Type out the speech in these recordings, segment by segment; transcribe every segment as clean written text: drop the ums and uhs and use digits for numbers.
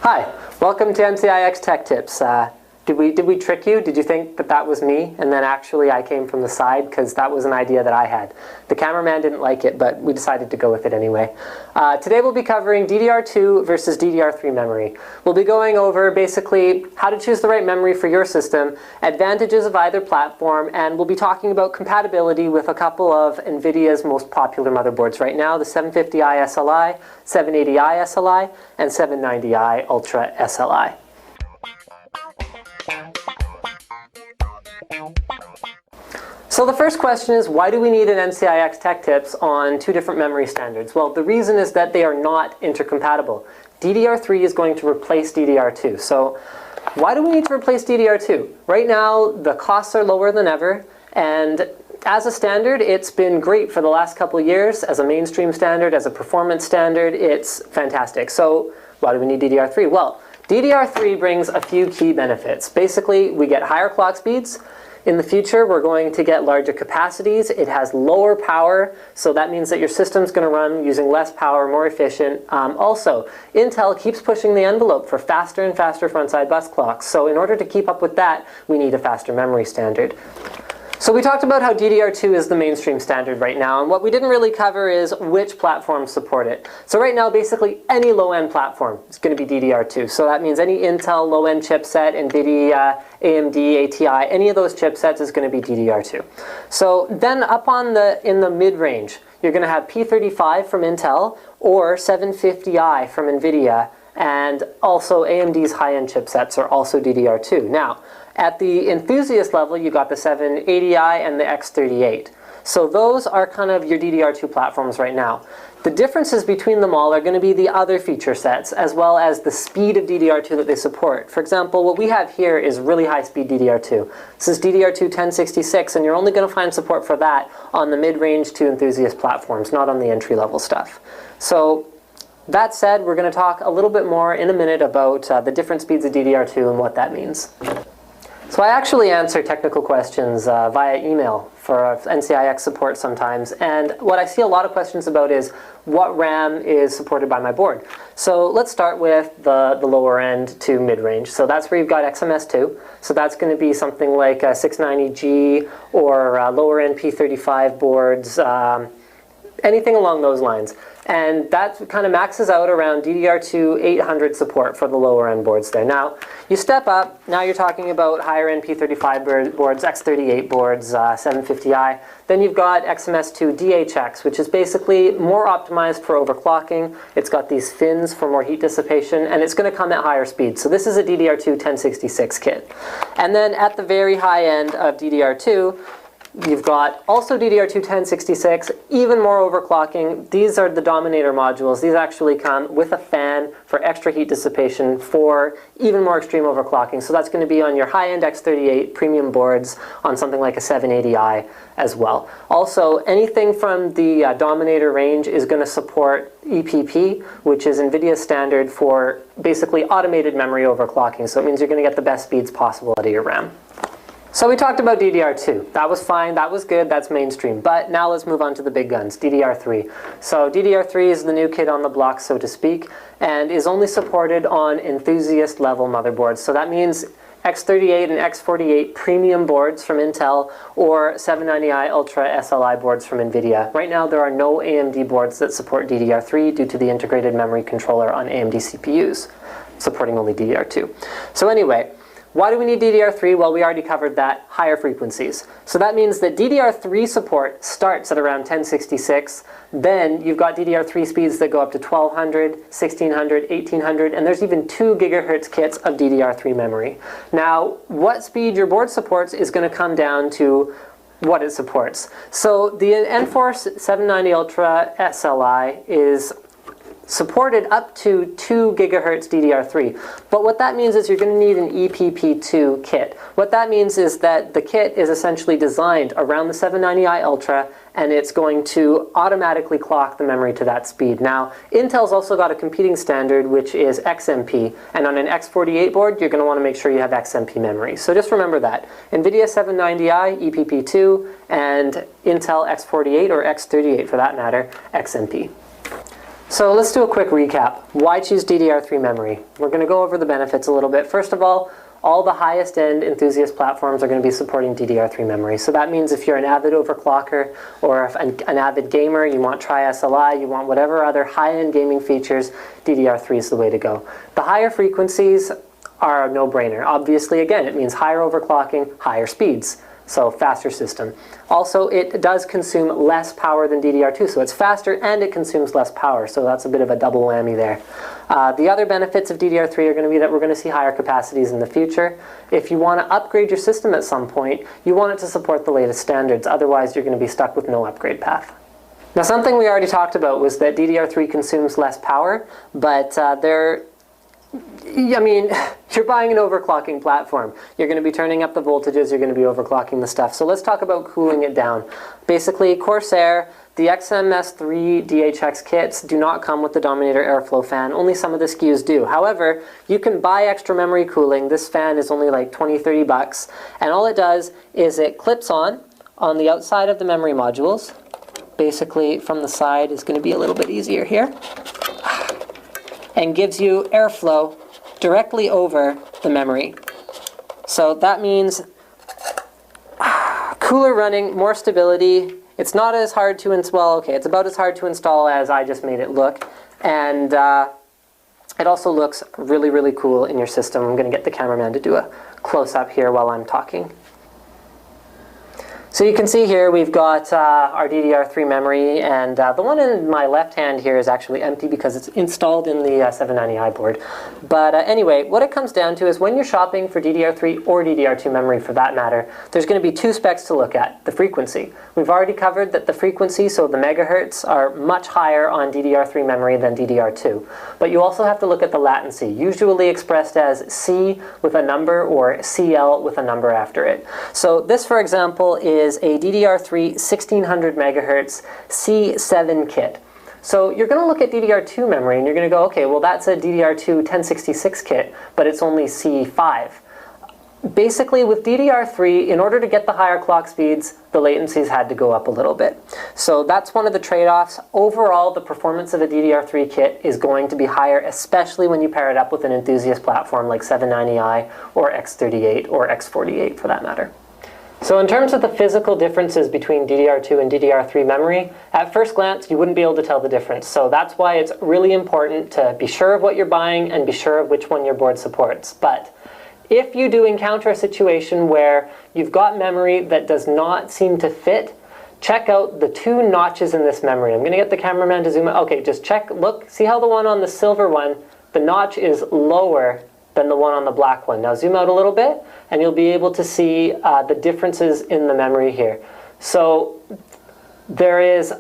Hi, welcome to NCIX Tech Tips. Did we trick you? Did you think that that was me? And then actually I came from the side because that was an idea that I had. The cameraman didn't like it, but we decided to go with it anyway. Today we'll be covering DDR2 versus DDR3 memory. We'll be going over basically how to choose the right memory for your system, advantages of either platform, and we'll be talking about compatibility with a couple of NVIDIA's most popular motherboards right now, the 750i SLI, 780i SLI, and 790i Ultra SLI. So the first question is, why do we need an NCIX Tech Tips on two different memory standards? Well, the reason is that they are not intercompatible. DDR3 is going to replace DDR2. So why do we need to replace DDR2? Right now, the costs are lower than ever, and as a standard, it's been great for the last couple of years. As a mainstream standard, as a performance standard, it's fantastic. So why do we need DDR3? Well, DDR3 brings a few key benefits. Basically, we get higher clock speeds. In the future, we're going to get larger capacities. It has lower power, so that means that your system's going to run using less power, more efficient. Also, Intel keeps pushing the envelope for faster and faster frontside bus clocks. So in order to keep up with that, we need a faster memory standard. So we talked about how DDR2 is the mainstream standard right now, and what we didn't really cover is which platforms support it. So right now, basically any low-end platform is going to be DDR2. So that means any Intel low-end chipset, NVIDIA, AMD, ATI, any of those chipsets is going to be DDR2. So then up in the mid-range, you're going to have P35 from Intel or 750i from NVIDIA, and also AMD's high-end chipsets are also DDR2. Now, at the enthusiast level, you got the 780i and the X38. So those are kind of your DDR2 platforms right now. The differences between them all are going to be the other feature sets, as well as the speed of DDR2 that they support. For example, what we have here is really high-speed DDR2. This is DDR2 1066, and you're only going to find support for that on the mid-range to enthusiast platforms, not on the entry-level stuff. So that said, we're going to talk a little bit more in a minute about the different speeds of DDR2 and what that means. So I actually answer technical questions via email for NCIX support sometimes, and what I see a lot of questions about is what RAM is supported by my board. So let's start with the lower end to mid-range. So that's where you've got XMS2. So that's going to be something like a 690G or lower end P35 boards, anything along those lines. And that kind of maxes out around DDR2 800 support for the lower end boards there. Now, you step up, now you're talking about higher end P35 boards, X38 boards, 750i. Then you've got XMS2 DHX, which is basically more optimized for overclocking. It's got these fins for more heat dissipation, and it's going to come at higher speeds. So this is a DDR2 1066 kit. And then at the very high end of DDR2, you've got also DDR2 1066, even more overclocking. These are the Dominator modules. These actually come with a fan for extra heat dissipation for even more extreme overclocking. So that's going to be on your high-end X38 premium boards on something like a 780i as well. Also, anything from the Dominator range is going to support EPP, which is NVIDIA's standard for basically automated memory overclocking. So it means you're going to get the best speeds possible out of your RAM. So we talked about DDR2. That was fine, that was good, that's mainstream. But now let's move on to the big guns, DDR3. So DDR3 is the new kid on the block, so to speak, and is only supported on enthusiast level motherboards. So that means X38 and X48 premium boards from Intel or 790i Ultra SLI boards from NVIDIA. Right now there are no AMD boards that support DDR3 due to the integrated memory controller on AMD CPUs, supporting only DDR2. So anyway, why do we need DDR3? Well, we already covered that, higher frequencies. So that means that DDR3 support starts at around 1066. Then you've got DDR3 speeds that go up to 1200, 1600, 1800, and there's even 2 gigahertz kits of DDR3 memory. Now, what speed your board supports is going to come down to what it supports. So the Enforce 790 Ultra SLI is supported up to 2 gigahertz DDR3. But what that means is you're going to need an EPP2 kit. What that means is that the kit is essentially designed around the 790i Ultra, and it's going to automatically clock the memory to that speed. Now, Intel's also got a competing standard, which is XMP, and on an X48 board, you're going to want to make sure you have XMP memory. So just remember that. NVIDIA 790i, EPP2, and Intel X48, or X38 for that matter, XMP. So let's do a quick recap. Why choose DDR3 memory? We're going to go over the benefits a little bit. First of all the highest end enthusiast platforms are going to be supporting DDR3 memory. So that means if you're an avid overclocker or an avid gamer, you want Tri-SLI, you want whatever other high-end gaming features, DDR3 is the way to go. The higher frequencies are a no-brainer. Obviously, again, it means higher overclocking, higher speeds. So faster system. Also, it does consume less power than DDR2, so it's faster and it consumes less power, so that's a bit of a double whammy there. The other benefits of DDR3 are going to be that we're going to see higher capacities in the future. If you want to upgrade your system at some point, you want it to support the latest standards, otherwise you're going to be stuck with no upgrade path. Now, something we already talked about was that DDR3 consumes less power, but you're buying an overclocking platform. You're going to be turning up the voltages, you're going to be overclocking the stuff. So let's talk about cooling it down. Basically, Corsair, the XMS3 DHX kits do not come with the Dominator airflow fan. Only some of the SKUs do. However, you can buy extra memory cooling. This fan is only like 20-30 bucks. And all it does is it clips on the outside of the memory modules. Basically, from the side is going to be a little bit easier here. And gives you airflow directly over the memory. So that means cooler running, more stability. It's not as hard to install. Okay, it's about as hard to install as I just made it look. And it also looks really, really cool in your system. I'm going to get the cameraman to do a close-up here while I'm talking. So you can see here we've got our DDR3 memory, and the one in my left hand here is actually empty because it's installed in the 790i board. But anyway, what it comes down to is when you're shopping for DDR3 or DDR2 memory for that matter, there's going to be two specs to look at. The frequency. We've already covered that the frequency, so the megahertz, are much higher on DDR3 memory than DDR2. But you also have to look at the latency, usually expressed as C with a number or CL with a number after it. So this, for example, is a DDR3 1600 megahertz C7 kit. So you're going to look at DDR2 memory and you're going to go, okay, well that's a DDR2 1066 kit, but it's only C5. Basically, with DDR3, in order to get the higher clock speeds, the latencies had to go up a little bit. So that's one of the trade-offs. Overall, the performance of a DDR3 kit is going to be higher, especially when you pair it up with an enthusiast platform like 790i or X38 or X48 for that matter. So in terms of the physical differences between DDR2 and DDR3 memory, at first glance you wouldn't be able to tell the difference. So that's why it's really important to be sure of what you're buying and be sure of which one your board supports. But if you do encounter a situation where you've got memory that does not seem to fit, check out the two notches in this memory. I'm going to get the cameraman to zoom out. Okay, just check, look, see how the one on the silver one, the notch is lower than the one on the black one. Now zoom out a little bit and you'll be able to see the differences in the memory here. So the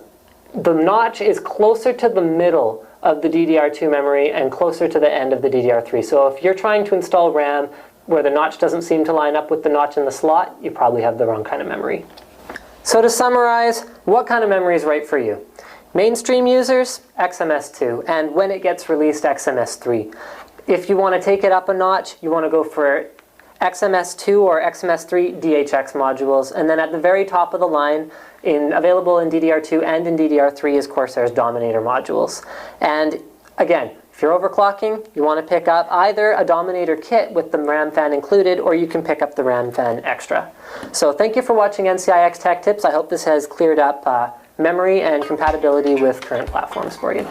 notch is closer to the middle of the DDR2 memory and closer to the end of the DDR3. So if you're trying to install RAM where the notch doesn't seem to line up with the notch in the slot, you probably have the wrong kind of memory. So to summarize, what kind of memory is right for you? Mainstream users, XMS2, and when it gets released, XMS3. If you want to take it up a notch, you want to go for XMS2 or XMS3 DHX modules, and then at the very top of the line, available in DDR2 and in DDR3 is Corsair's Dominator modules. And again, if you're overclocking, you want to pick up either a Dominator kit with the RAM fan included, or you can pick up the RAM fan extra. So thank you for watching NCIX Tech Tips. I hope this has cleared up memory and compatibility with current platforms for you.